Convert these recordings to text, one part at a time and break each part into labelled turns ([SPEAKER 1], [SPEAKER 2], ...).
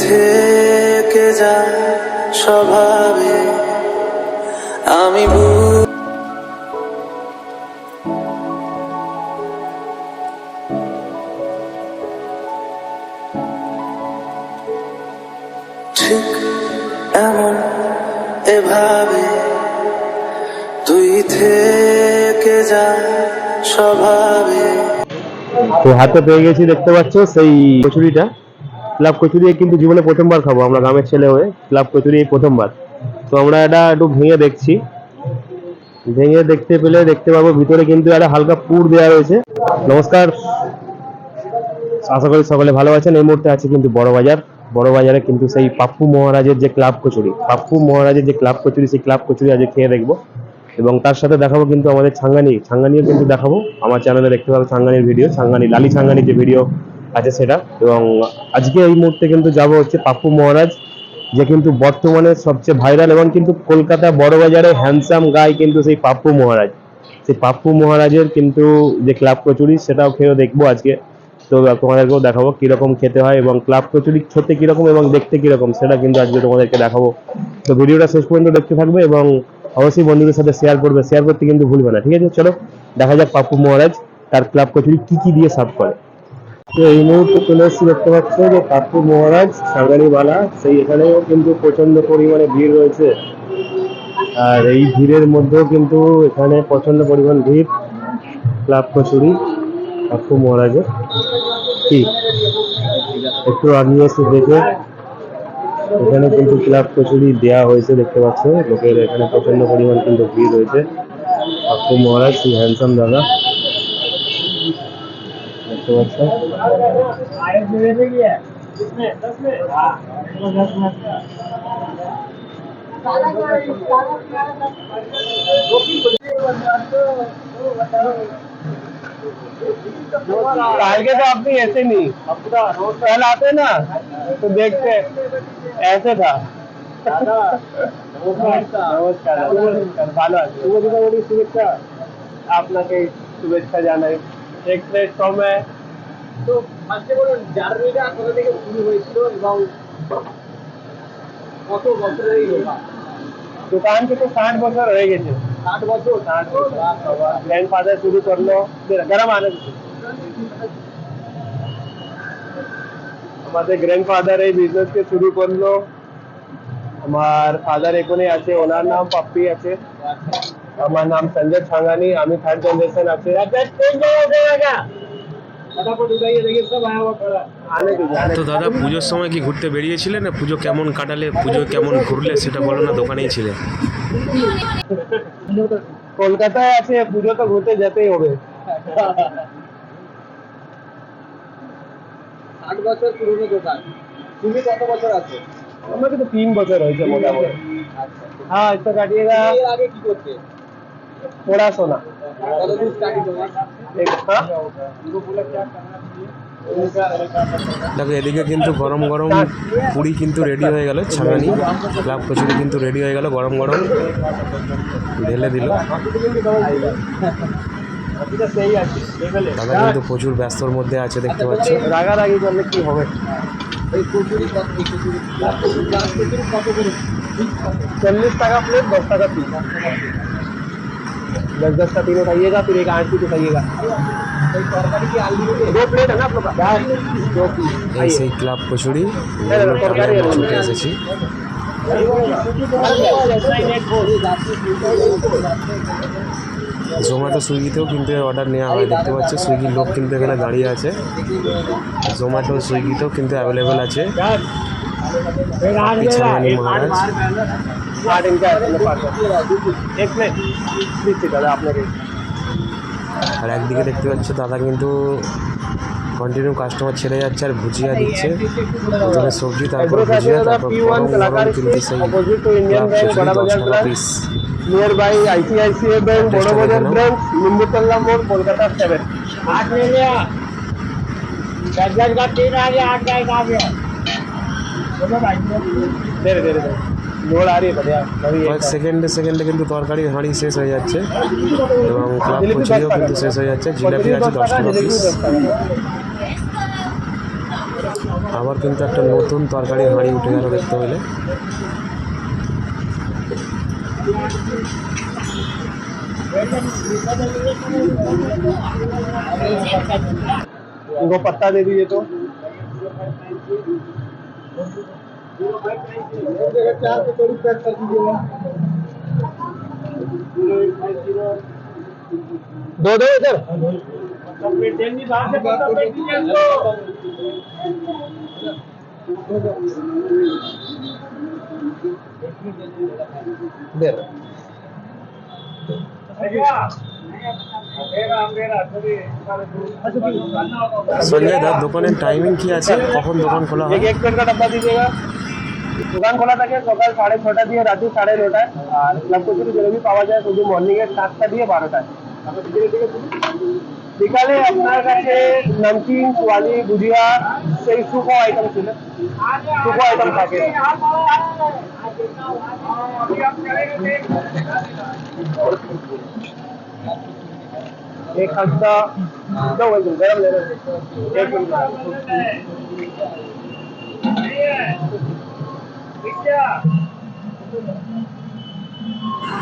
[SPEAKER 1] থেকে যা স্বভাবে আমি ঠিক এমন এভাবে তুই থেকে যা স্বভাবে।
[SPEAKER 2] তো হাতে পেয়ে গেছি, দেখতে পাচ্ছ সেই কচুরিটা। ক্লাব কচুরি কিন্তু জীবনে প্রথমবার খাবো আমরা, গ্রামের ছেলে হয়ে ক্লাব কচুরি এই প্রথমবার। তো আমরা এটা একটু ভেঙে দেখছি, ভেঙে দেখতে পেলে দেখতে পাবো ভিতরে কিন্তু একটা হালকা পুর দেওয়া রয়েছে। নমস্কার, আশা করি সকলে ভালো আছেন। এই মুহূর্তে আছে কিন্তু বড় বাজার। বড় বাজারে কিন্তু সেই পাপ্পু মহারাজের যে ক্লাব কচুরি, পাপ্পু মহারাজের যে ক্লাব কচুরি, সেই ক্লাব কচুরি আজকে খেয়ে দেখবো। এবং তার সাথে দেখাবো কিন্তু আমাদের ছাঙ্গানিও কিন্তু দেখাবো। আমার চ্যানেলে দেখতে পাবো ছাঙ্গানির ভিডিও, ছাঙ্গানি লালি ছাঙ্গানির যে ভিডিও আছে সেটা। এবং আজকে এই মুহূর্তে কিন্তু যাব হচ্ছে পাপ্পু মহারাজ, যে কিন্তু বর্তমানে সবচেয়ে ভাইরাল এবং কিন্তু কলকাতা বড় বাজারে হ্যান্ডসাম গাই কিন্তু সেই পাপ্পু মহারাজ। সেই পাপ্পু মহারাজের কিন্তু যে ক্লাব কচুরি সেটাও খেয়ে দেখবো আজকে। তো তোমাদেরকেও দেখাবো কিরকম খেতে হয় এবং ক্লাব কচুরি খেতে কিরকম এবং দেখতে কিরকম সেটা কিন্তু আজকে তোমাদেরকে দেখাবো। তো ভিডিওটা শেষ পর্যন্ত দেখতে থাকবে এবং অবশ্যই বন্ধুদের সাথে শেয়ার করবে, শেয়ার করতে কিন্তু ভুলবে না, ঠিক আছে? চলো দেখা যাক পাপ্পু মহারাজ তার ক্লাব কচুরি কি কি দিয়ে সার্ভ করে। তো এই মুহূর্তে চলে এসেছি, দেখতে পাচ্ছ যে পাপ্পু মহারাজ সাঙ্গানিওয়ালা, সেই এখানেও কিন্তু প্রচন্ড পরিমাণে ভিড় রয়েছে। আর এই ভিড়ের মধ্যেও কিন্তু এখানে প্রচন্ড পরিমাণ ভিড় ক্লাব কচুরি পাপ্পু মহারাজের। কি একটু আগে এসে দেখে এখানে কিন্তু ক্লাব কচুরি দেওয়া হয়েছে, দেখতে পাচ্ছ লোকের এখানে প্রচন্ড পরিমাণ কিন্তু ভিড় রয়েছে। পাপ্পু মহারাজ সেই হ্যান্ডসাম দাদা, দেখতে পাচ্ছ।
[SPEAKER 3] आगे तो अपनी ऐसे नहीं, पहले आते ना तो देखते ऐसे था। নমস্কার, ভালো আছি। শুভ দীপাবলির শুভেচ্ছা। আপনাকে শুভেচ্ছা জানাই। এক প্লেট কমে তো ফার্স্টে বলুন জার্নিটা কোথা থেকে শুরু হয়েছিল এবং কত বছরের এই দোকান থেকে? 60 বছর হয়ে গেছে। 60 বছর? 60 বছর। গ্র্যান্ডফাদার শুরু করলো, গরম আনে আমাদের গ্র্যান্ডফাদার এই বিজনেসকে শুরু করলো। আমার ফাদার এখানে আছে, ওনার নাম পাপ্পি আছে। আমার নাম সঞ্জয় ছাঙ্গানি, আমি থার্ড জেনারেশন আছে।
[SPEAKER 4] তো দাদা, পুজোর সময় কি ঘুরতে বেরিয়েছিলেন? না পুজো কেমন কাটালে, পুজো কেমন ঘুরলে সেটা বলো না, দোকানেই ছিলে।
[SPEAKER 3] কলকাতায় আছে, পুজো তো ঘুরতে যেতেই হবে। 60 বছর পুরনো দোকান। তুমি কত বছর আছে? আমাকে তো 3 বছর হয়েছে মোটামুটি। হ্যাঁ, इसको काटिएगा। এর আগে কি করতে? পড়াশোনা। কতদিন স্টাডি তোমার?
[SPEAKER 4] দেখো এদিকে কিন্তু গরম গরম পুরি কিন্তু রেডি হয়ে গেল, ছাঙ্গানি ক্লাব কচুরি কিন্তু রেডি হয়ে গেল, গরম গরম ঢেলে দিল। দাদা কিন্তু প্রচুর ব্যস্তর মধ্যে আছে, দেখতে পাচ্ছ।
[SPEAKER 3] রাগারাগি করলে কি হবে? 40 টাকা प्लेट, 10 টাকা পিস। 10 का 3 उठाइएगा, फिर एक 8 पीस उठाइएगा। दो प्लेट है ना आप लोग का? 2 पीस।
[SPEAKER 4] এই সেই ক্লাব কচুরি ছুটে এসেছি। জোম্যাটো সুইগিতেও কিন্তু অর্ডার নেওয়া হয়, দেখতে পাচ্ছি সুইগির লোক কিন্তু এখানে দাঁড়িয়ে আছে। জোম্যাটো সুইগিতেও কিন্তু অ্যাভেলেবেল আছে ছাঙ্গানি মহারাজ। আর একদিকে দেখতে পাচ্ছ দাদা কিন্তু কন্টিনিউ কাস্টমার ছেড়ে যাচ্ছে আর ভুজিয়া দিচ্ছে। প্রথমে সবজি, তারপর ভুজিয়া, তারপর গরম গরম কিন্তু সেই ক্লাব কচুরি 10 টাকা piece.
[SPEAKER 3] Near by ICICI bank, बड़ो बाजार ब्रांच, निम्बू तल्ला मोड़, कोलकाता 7। 8 ले लिया, 10 का 3 आ गया, 8 का 1 आ गया। दे दे दे लोड आ रही है बढ़िया।
[SPEAKER 4] কয়েক সেকেন্ডে কিন্তু তরকারি হাঁড়ি শেষ হয়ে যাচ্ছে এবং ক্লাব কচুরিও কিন্তু শেষ হয়ে যাচ্ছে। জিলাপি আছে 10 টাকা পিস। আবার কিন্তু একটা নতুন তরকারির হাঁড়ি উঠে গেল দেখতে পেলে।
[SPEAKER 3] इनको पत्ता दे दीजिए तो। चार कटोरी पैक कर दीजिएगा। दो दो इधर
[SPEAKER 4] সঞ্জয় দার দোকানের টাইমিং কি আছে, কখন দোকান খোলা হয়?
[SPEAKER 3] एक प्लेट का डब्बा दीजिएगा। দোকান খোলা থাকে সকাল 6:30 দিয়ে রাতে 9:30। আর ক্লাব কচুরি যেরকমই পাওয়া যায় শুধু মর্নিং এর 7টা দিয়ে 12টায়। বিকালে আপনার কাছে নমকিন সোয়ালি ভুজিয়া সেই শুকো আইটেম ছিল, শুকো আইটেম থাকে। एक खस्ता दो गरम ले लो। एक मिनट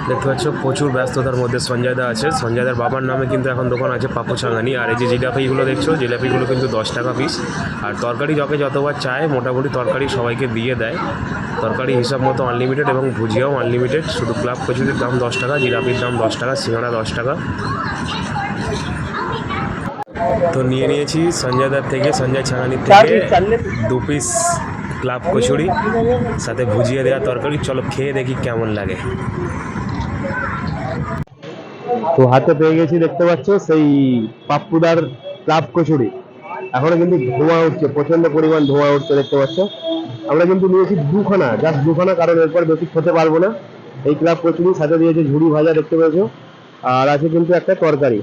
[SPEAKER 4] দেখতে পাচ্ছ প্রচুর ব্যস্ততার মধ্যে সঞ্জয় দা আছে। সঞ্জয় দার বাবার নামে কিন্তু এখন দোকান আছে পাপু ছাঙ্গানি। আর এই যে জিলাপিগুলো দেখছো, জিলাপিগুলো কিন্তু 10 টাকা পিস। আর তরকারি যকে যতবার চায় মোটামুটি তরকারি সবাইকে দিয়ে দেয়। তরকারি হিসাব মতো আনলিমিটেড এবং ভুজিয়াও আনলিমিটেড। শুধু ক্লাব কচুরির দাম 10 টাকা, জিলাপির দাম 10 টাকা, সিঙ্গাড়া 10 টাকা। তো নিয়ে নিয়েছি সঞ্জয় দার থেকে, সঞ্জয় ছাঙ্গানির থেকে 2 পিস ক্লাব কচুরি, সাথে ভুজিয়া দেওয়া তরকারি। চলো খেয়ে দেখি কেমন লাগে।
[SPEAKER 2] তো হাতে পেয়ে গেছি দেখতে পাচ্ছ সেই পাপ্পুদার ক্লাব কচুরি। এখনো কিন্তু ধোঁয়া উঠছে, প্রচন্ড পরিমাণ ধোঁয়া উঠছে দেখতে পাচ্ছ। আমরা কিন্তু নিয়েছি দুখানা, জাস্ট দুখানা, কারণ এরপর বেশি খেতে পারবো না। এই ক্লাব কচুরি সাথে দিয়েছে ঝুড়ি ভাজা দেখতে পাচ্ছ, আর আছে কিন্তু একটা তরকারি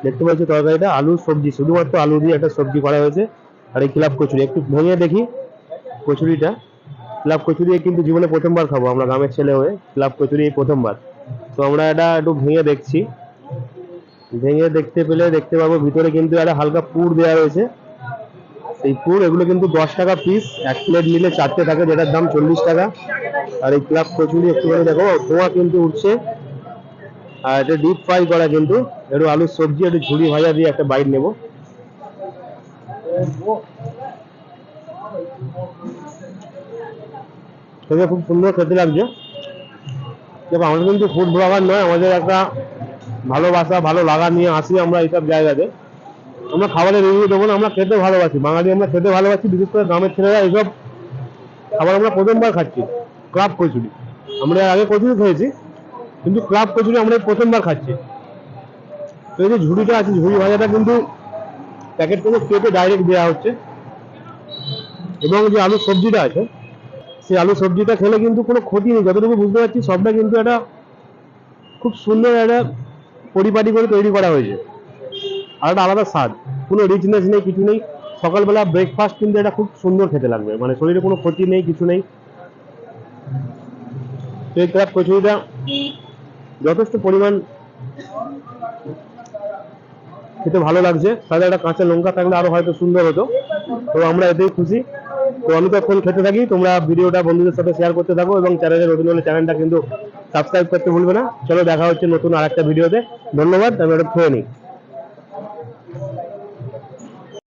[SPEAKER 2] দেখতে পাচ্ছ। তরকারিটা আলু সবজি, শুধুমাত্র আলু দিয়ে একটা সবজি করা হয়েছে। আর এই ক্লাব কচুরি একটু ভেঙে দেখি কচুরিটা। ক্লাব কচুরি কিন্তু জীবনে প্রথমবার খাবো আমরা, গ্রামের ছেলে হয়ে ক্লাব কচুরি এই প্রথমবার। তো আমরা এটা একটু ভেঙে দেখছি, ভেঙে দেখতে পেলে দেখতে পাবো ভিতরে কিন্তু একটা হালকা পুর দেওয়া রয়েছে। এই পুর এগুলো কিন্তু 10 টাকা পিস, এক প্লেট নিলে 4টে থাকে, যেটার দাম 40 টাকা। আর এই ক্লাব কচুরি একটুখানি দেখো ধোঁয়া কিন্তু উঠছে, আর এটা ডিপ ফ্রাই করা কিন্তু। একটু আলুর সবজি, একটু ঝুড়ি ভাজা দিয়ে একটা বাইট নেবো। খুব সুন্দর খেতে লাগছে। দেখো আমাদের কিন্তু ফুড ব্লগার নয়, আমাদের একটা ভালোবাসা ভালো লাগা নিয়ে আসি আমরা এইসব জায়গাতে। আমরা খাবারের রিভিউ দেবো না, আমরা খেতে ভালোবাসি, বাঙালি আমরা খেতে ভালোবাসি। বিশেষ করে গ্রামের ছেলেরা এইসব খাবার আমরা প্রথমবার খাচ্ছি, ক্লাব কচুরি। আমরা আগে কচুরি খেয়েছি, কিন্তু ক্লাব কচুরি আমরা প্রথমবার খাচ্ছি। তো এই যে ঝুড়িটা আছে, ঝুড়ি ভাজাটা কিন্তু প্যাকেট থেকে কেটে ডাইরেক্ট দেওয়া হচ্ছে। এবং যে আলু সবজিটা আছে, সেই আলু সবজিটা খেলে কিন্তু কোনো ক্ষতি নেই, যতটুকু বুঝতে পারছি সবটা কিন্তু একটা খুব সুন্দর একটা পরিপাটি করে তৈরি করা হয়েছে। আর একটা আলাদা স্বাদ, কোনো রিচনেস নেই, কিছু নেই। সকালবেলা ব্রেকফাস্ট কিন্তু এটা খুব সুন্দর খেতে লাগবে, মানে শরীরে কোনো ক্ষতি নেই, কিছু নেই। তো এই ক্লাব কচুরিটা যথেষ্ট পরিমাণ খেতে ভালো লাগছে। তাহলে একটা কাঁচা লঙ্কা থাকলে আরো হয়তো সুন্দর হতো। তো আমরা এতেই খুশি। তো আমি তো এখন খেতে থাকি, তোমরা ভিডিওটা বন্ধুদের সাথে শেয়ার করতে থাকো এবং চ্যানেলে নতুন হলে চ্যানেলটা কিন্তু সাবস্ক্রাইব করতে ভুলবে না। চলো দেখা হচ্ছে নতুন আরেকটা ভিডিওতে। ধন্যবাদ, আমি এটা খেয়ে নিই।